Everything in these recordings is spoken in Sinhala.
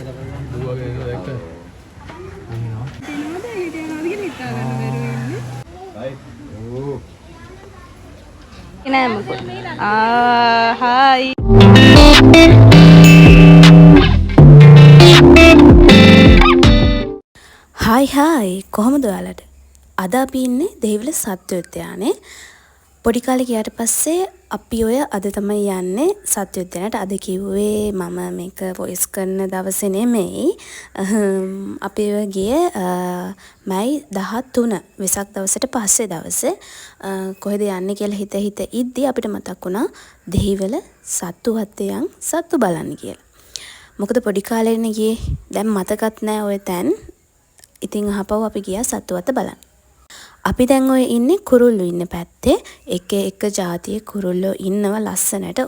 Hi. හායි කොහොමද ඔයාලට? අද අපි ඉන්නේ දෙහිවල සත්ව උද්‍යානයේ. පොඩි කාලේ ගියාට පස්සේ අපි ඔය අද තමයි යන්නේ සත්ව උද්‍යානයට. අද කිව්වේ මම මේක වොයිස් කරන දවසේ නෙමෙයි. අපි ඔය ගියේ මයි 13 වෙසක් දවසට පස්සේ දවසේ. කොහෙද යන්නේ කියලා හිත ඉද්දි අපිට මතක් වුණා දෙහිවල සත්තු වත්තේ සත්තු බලන්න කියලා. මොකද පොඩි කාලේනේ ගියේ. දැන් මතකත් නැහැ ඔය තැන්. ඉතින් අහපුව අපි ගියා සත්තු වත්ත බලන්න. අපි දැන් ඔය ඉන්නේ කුරුල්ලෝ ඉන්න පැත්තේ. එක ජාතියේ කුරුල්ලෝ ඉන්නව ලස්සනට.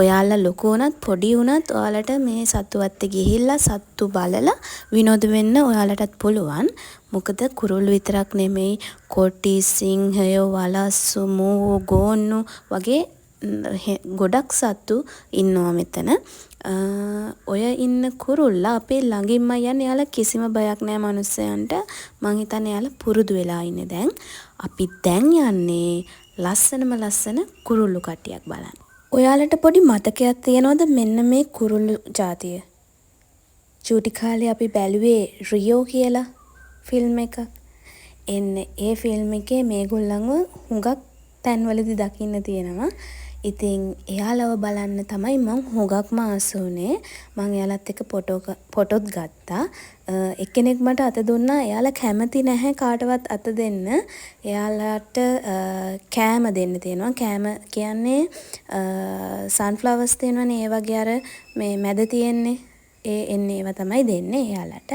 ඔයාලා ලොකු වුණත් පොඩි වුණත් ඔයාලට මේ සත්තු වත්තේ ගිහිල්ලා සත්තු බලලා විනෝද වෙන්න ඔයාලටත් පුළුවන්. මොකද කුරුල්ලෝ විතරක් නෙමෙයි කොටි, සිංහයෝ, වලස්සු, මූ, ගෝන්නු වගේ ගොඩක් සත්තු ඉන්නවා මෙතන. ඔය ඉන්න කුරුල්ලා අපේ ළඟින්ම යන්නේ. යාලා කිසිම බයක් නැහැ මිනිස්සයන්ට. මං හිතන්නේ යාලා පුරුදු වෙලා ඉන්නේ දැන්. අපි දැන් යන්නේ ලස්සන කුරුල්ලු කට්ටියක් බලන්න. ඔයාලට පොඩි මතකයක් තියෙනවද මෙන්න මේ කුරුල්ලු ජාතිය? චූටි කාලේ අපි බැලුවේ රියෝ කියලා ෆිල්ම් එකක්. ඒ ෆිල්ම් එකේ මේගොල්ලන්ව හුඟක් තැන්වලදී දකින්න තියෙනවා. ඉතින් එයාලව බලන්න තමයි මං හුඟක්ම ආස වුණේ. මං එයාලත් එක්ක ෆොටෝත් ගත්තා. එක්කෙනෙක් මට අත දුන්නා. එයාලා කැමති නැහැ කාටවත් අත දෙන්න. එයාලට කෑම දෙන්න තියෙනවා. කෑම කියන්නේ සන්ෆ්ලවර්ස් තියෙනවනේ. ඒ වගේ අර මේ මැද තියෙන්නේ. එන්නේ ඒවා තමයි දෙන්නේ එයාලට.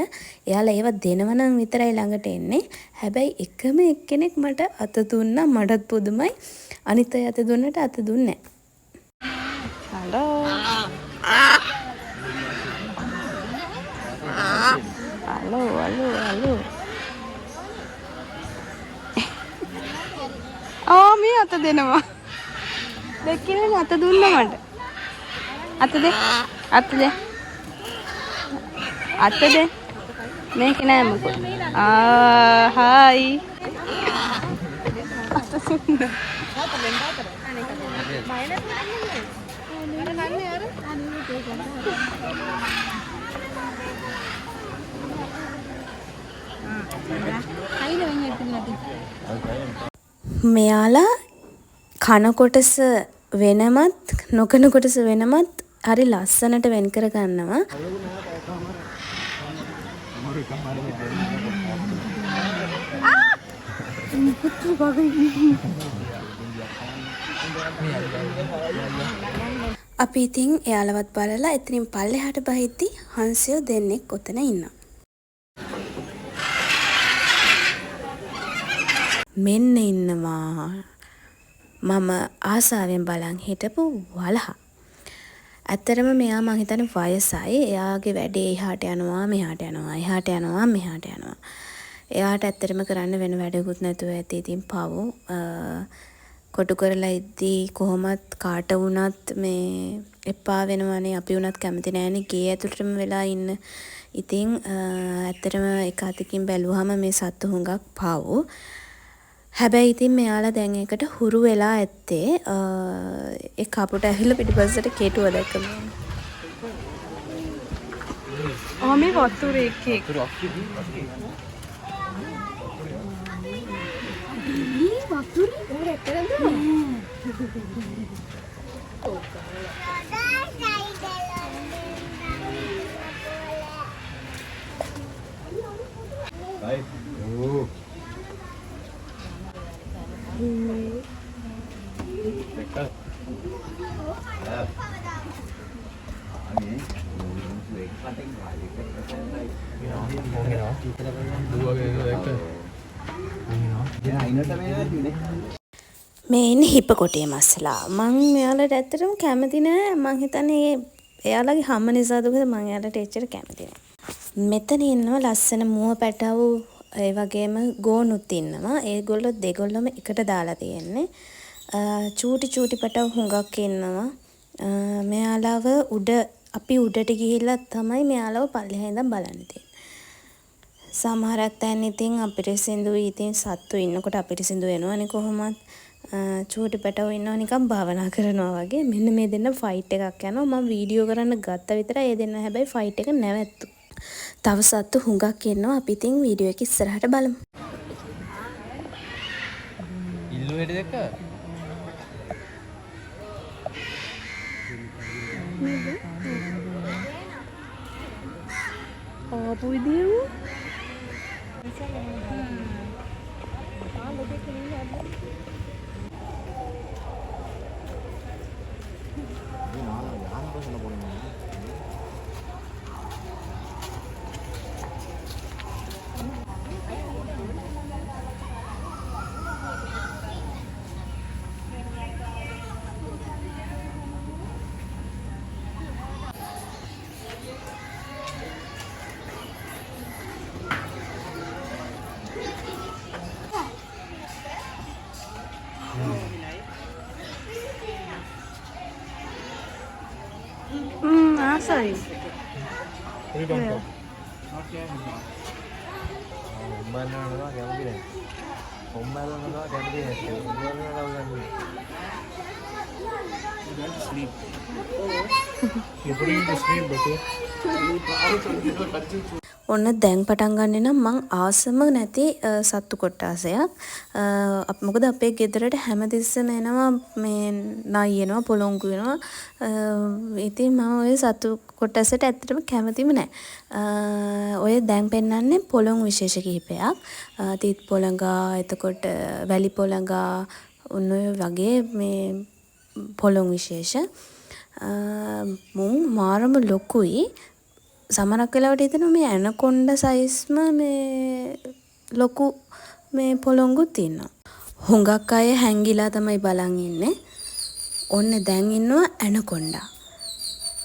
එයාලා ඒවා දෙනවනම් විතරයි ළඟට එන්නේ. හැබැයි එකම එක්කෙනෙක් මට අත දුන්නා. මටත් පුදුමයි. අනිත් අය අත දුන්නට අත දුන්නේ නැහැ. හලෝ. මේ අත දෙනවා. දෙක්කිනේ අත දුන්නා මට. අත දෙ. මේක නෑ මොකද? හායි. අත දුන්නා. මෙයාලා කන කොටස වෙනමත් නොකන කොටස වෙනමත් හරි ලස්සනට වෙන් කර ගන්නවා. අපි ඉතින් එයාලවත් බලලා එතනින් පල්ලෙහාට බහිද්දි හංසයෝ දෙන්නෙක් ඔතන ඉන්නවා. මෙන්න ඉන්නවා මම ආසාවෙන් බලන් හිටපු වලහා. ඇත්තරම මෙයා මං හිතන්නේ වයසයි. එයාගේ වැඩේ එහාට යනවා මෙහාට යනවා. එයාට ඇත්තටම කරන්න වෙන වැඩකුත් නැතුව ඇති. ඉතින් පව් කොටු කරලා ඉද්දී කොහොමත් කාට වුණත් මේ එපා වෙනවනේ. අපි වුණත් කැමති නෑනේ ගේ ඇතුළටම වෙලා ඉන්න. ඉතින් ඇත්තටම එක අතකින් බැලුවම මේ සත්තු හුඟක් පව්. හැබැයි ඉතින් මෙයාලා දැන් ඒකට හුරු වෙලා ඇත්තේ. ඒ කපුට ඇවිල්ලා පිටිපස්සට කෙටුව දැක්කම. මේ වතුරේ එකේ. මේ ඉන්නේ හිපකොටිය මස්සලා. මං මෙයාලට ඇත්තටම කැමති නෑ. මං හිතන්නේ එයාලගේ හැම නිසාද මං එයාලට එච්චර කැමති නෑ. මෙතන ඉන්නවා ලස්සන මුව පැටව් ඒ වගේම ගෝනුත් ඉන්නවා. ඒගොල්ලෝ දෙගොල්ලම එකට දාලා තියෙන්නේ. චූටි පැටව් හුඟක් ඉන්නවා. මෙයාලව උඩ අපි උඩට ගිහිල්ලා තමයි මෙයාලව පල්ලෙහා ඉඳන් බලන්න තියෙන්නේ. සමහරක් තැන් ඉතින් අපිරිසිදුයි. ඉතින් සත්තු ඉන්නකොට අපිරිසිදු වෙනවනේ කොහොමත්. චූටි පැටවෝ ඉන්නවා නිකන් භාවනා කරනවා වගේ. මෙන්න මේ දෙන්න ෆයිට් එකක් යනවා. මම වීඩියෝ කරන්න ගත්ත විතරයි. ඒ දෙන්න හැබැයි ෆයිට් එක නැවැත්තු. තව සත්තු හුඟක් ඉන්නවා. අපි ඉතින් වීඩියෝ එක ඉස්සරහට බලමු. ඉල්ලු හෙට දෙක ආපු විදියම ආසයි. උම්බන්නනවා කැමති නැහැ. උම්බන්නනවා කැමති නැහැ. උම්බන්නනවා sleep. You put in the sleep better. ඔන්න දැන් පටන් ගන්නෙ නම් මං ආසම නැති සත්තු කොට්ටාසයක්. මොකද අපේ ගෙදරට හැමතිස්සෙම එනවා මේ නයි එනවා පොළොංගු එනවා. ඉතින් මම ඔය සත්තු කොට්ටාසයට ඇත්තටම කැමතිම නැහැ. ඔය දැන් පෙන්නන්නේ පොළොංගු විශේෂ කිහිපයක්. තිත් පොළඟා, එතකොට වැලි පොළඟා, ඔන්න ඔය වගේ මේ පොළොංගු විශේෂ. මුන් මාරම ලොකුයි. සමහරක් වෙලාවට හිතෙනවා මේ ඇනකොන්ඩා සයිස්ම මේ ලොකු මේ පොළොංගුත් ඉන්නවා. හුඟක් අය හැංගිලා තමයි බලන් ඉන්නේ. ඔන්න දැන් ඉන්නවා ඇනකොන්ඩා.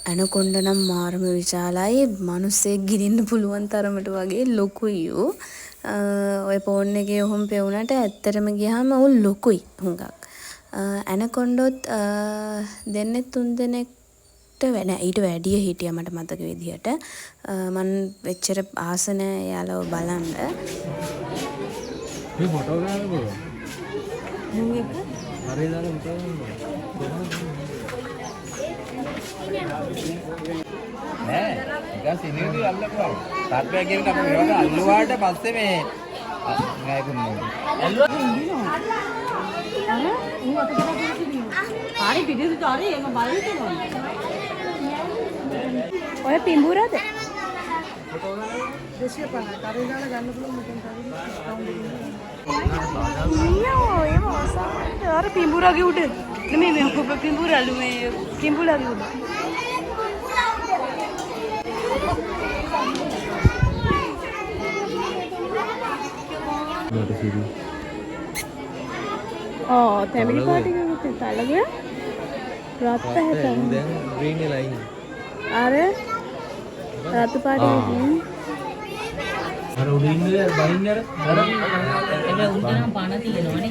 ඇනකොන්ඩා නම් මාරම විශාලයි. මිනිස්සෙක් ගිනින්න පුළුවන් තරමට වගේ ලොකුයි ඌ. ඔය ෆෝන් එකේ ඔහොම පෙවුනට ඇත්තටම ගියාම ඌ ලොකුයි හුඟක්. ඇනකොන්ඩොත් දෙන්නේ 3 දෙනෙක් ඊට වැඩිය හිටියා මට මතක විදිහට. මම එච්චර ආස නැහැ යාළුවෝ බලන්න. මේ ෆොටෝ ගන්න පුළුවන්. හරි දාලා ෆොටෝ නෑ ඊගස් ඉනේදී අල්ලපුවා. තාත්තා කියන අපි මේවට අල්ලුවාට පස්සේ මේ හරි පිටිසුට හරි එම බලන්න. ඔය පිඹුරද? 250. කරේ දාලා ගන්න පුළුවන් මොකෙන් කරේ. අර පිඹුරගේ උඩ. නෙමෙයි මේ පිඹුරලු මේ කිඹුලගේ උඩ. මට සිරි. තැමිලි පාටි එකකට තලගිය. රත් පැහැටම. දැන් ග්‍රීන් ලයින්. අර රතු පාටි අර උඩින් ඉන්නේ බයින් අර එනේ උන්ට නම් පණ තියෙනවනේ.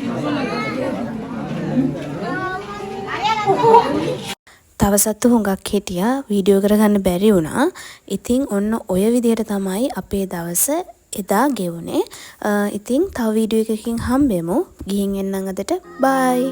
තව සත්තු හුඟක් හිටියා. වීඩියෝ කරගන්න බැරි වුණා. ඉතින් ඔන්න ඔය විදිහට තමයි අපේ දවස එදා ගෙවුනේ. ඉතින් තව වීඩියෝ එකකින් හම්බෙමු. ගිහින් එන්නම් අදට. බයි.